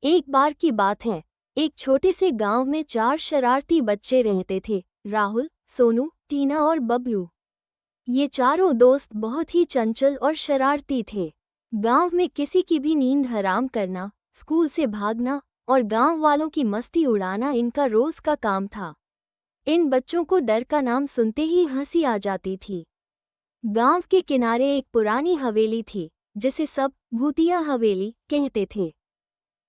एक बार की बात है, एक छोटे से गांव में 4 शरारती बच्चे रहते थे। राहुल, सोनू, टीना और बबलू। ये चारों दोस्त बहुत ही चंचल और शरारती थे। गांव में किसी की भी नींद हराम करना, स्कूल से भागना और गांव वालों की मस्ती उड़ाना इनका रोज का काम था। इन बच्चों को डर का नाम सुनते ही हंसी आ जाती थी। गांव के किनारे एक पुरानी हवेली थी, जिसे सब भूतिया हवेली कहते थे।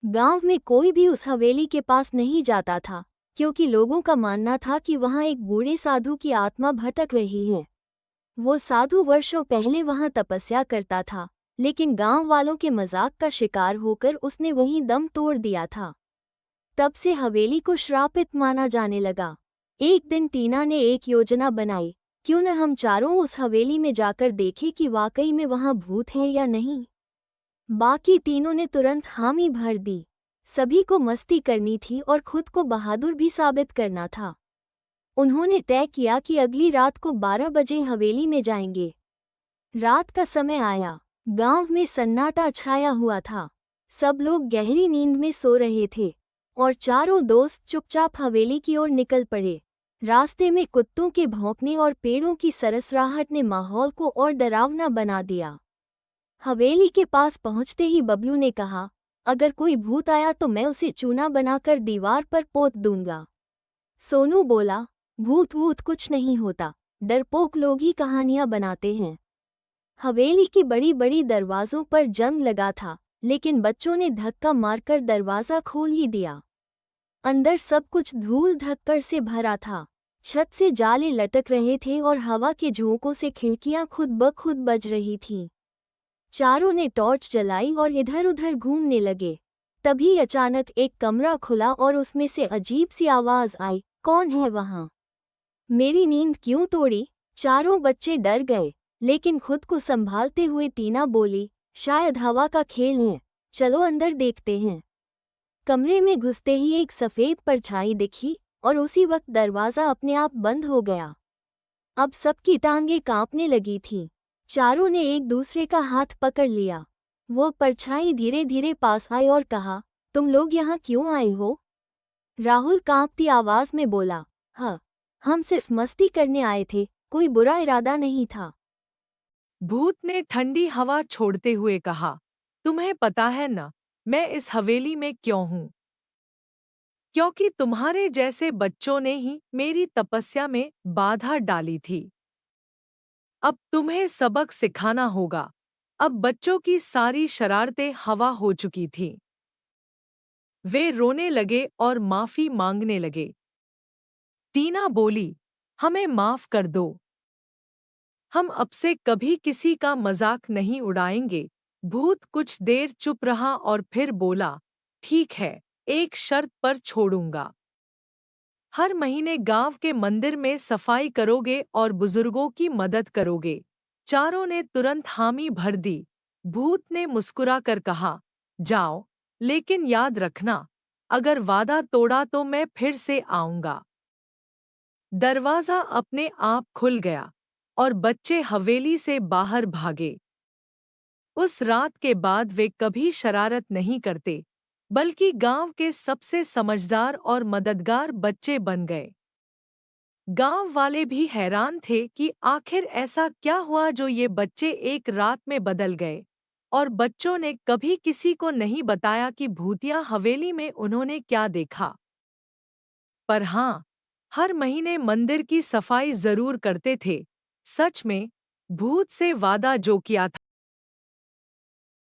गांव में कोई भी उस हवेली के पास नहीं जाता था, क्योंकि लोगों का मानना था कि वहां एक बूढ़े साधु की आत्मा भटक रही है। वो साधु वर्षों पहले वहां तपस्या करता था, लेकिन गांव वालों के मजाक का शिकार होकर उसने वहीं दम तोड़ दिया था। तब से हवेली को श्रापित माना जाने लगा। एक दिन टीना ने एक योजना बनाई, क्यों न हम चारों उस हवेली में जाकर देखें कि वाकई में वहां भूत है या नहीं। बाकी तीनों ने तुरंत हामी भर दी। सभी को मस्ती करनी थी और खुद को बहादुर भी साबित करना था। उन्होंने तय किया कि अगली रात को 12 बजे हवेली में जाएंगे। रात का समय आया। गांव में सन्नाटा छाया हुआ था। सब लोग गहरी नींद में सो रहे थे और चारों दोस्त चुपचाप हवेली की ओर निकल पड़े। रास्ते में कुत्तों के भौंकने और पेड़ों की सरसराहट ने माहौल को और डरावना बना दिया। हवेली के पास पहुंचते ही बबलू ने कहा, अगर कोई भूत आया तो मैं उसे चूना बनाकर दीवार पर पोत दूंगा। सोनू बोला, भूत वूत कुछ नहीं होता, डरपोक लोग ही कहानियां बनाते हैं। हवेली की बड़ी बड़ी दरवाजों पर जंग लगा था, लेकिन बच्चों ने धक्का मारकर दरवाजा खोल ही दिया। अंदर सब कुछ धूल धक्कर से भरा था। छत से जाले लटक रहे थे और हवा के झोंकों से खिड़कियां खुद ब खुद बज रही थीं। चारों ने टॉर्च जलाई और इधर उधर घूमने लगे। तभी अचानक एक कमरा खुला और उसमें से अजीब सी आवाज आई, कौन है वहां? मेरी नींद क्यों तोड़ी? चारों बच्चे डर गए, लेकिन खुद को संभालते हुए टीना बोली, शायद हवा का खेल है, चलो अंदर देखते हैं। कमरे में घुसते ही एक सफेद परछाई दिखी और उसी वक्त दरवाजा अपने आप बंद हो गया। अब सबकी टांगें कांपने लगी थीं। चारों ने एक दूसरे का हाथ पकड़ लिया। वो परछाई धीरे धीरे पास आई और कहा, तुम लोग यहाँ क्यों आए हो? राहुल कांपती आवाज में बोला, हाँ, हम सिर्फ मस्ती करने आए थे, कोई बुरा इरादा नहीं था। भूत ने ठंडी हवा छोड़ते हुए कहा, तुम्हें पता है न, मैं इस हवेली में क्यों हूँ? क्योंकि तुम्हारे जैसे बच्चों ने ही मेरी तपस्या में बाधा डाली थी। अब तुम्हें सबक सिखाना होगा। अब बच्चों की सारी शरारतें हवा हो चुकी थीं। वे रोने लगे और माफी मांगने लगे। टीना बोली, हमें माफ कर दो। हम अब से कभी किसी का मजाक नहीं उड़ाएंगे। भूत कुछ देर चुप रहा और फिर बोला, ठीक है, एक शर्त पर छोड़ूंगा। हर महीने गांव के मंदिर में सफाई करोगे और बुजुर्गों की मदद करोगे। चारों ने तुरंत हामी भर दी। भूत ने मुस्कुराकर कहा, जाओ, लेकिन याद रखना, अगर वादा तोड़ा तो मैं फिर से आऊंगा। दरवाजा अपने आप खुल गया और बच्चे हवेली से बाहर भागे। उस रात के बाद वे कभी शरारत नहीं करते, बल्कि गांव के सबसे समझदार और मददगार बच्चे बन गए। गांव वाले भी हैरान थे कि आखिर ऐसा क्या हुआ जो ये बच्चे एक रात में बदल गए, और बच्चों ने कभी किसी को नहीं बताया कि भूतिया हवेली में उन्होंने क्या देखा। पर हाँ, हर महीने मंदिर की सफाई जरूर करते थे। सच में, भूत से वादा जो किया था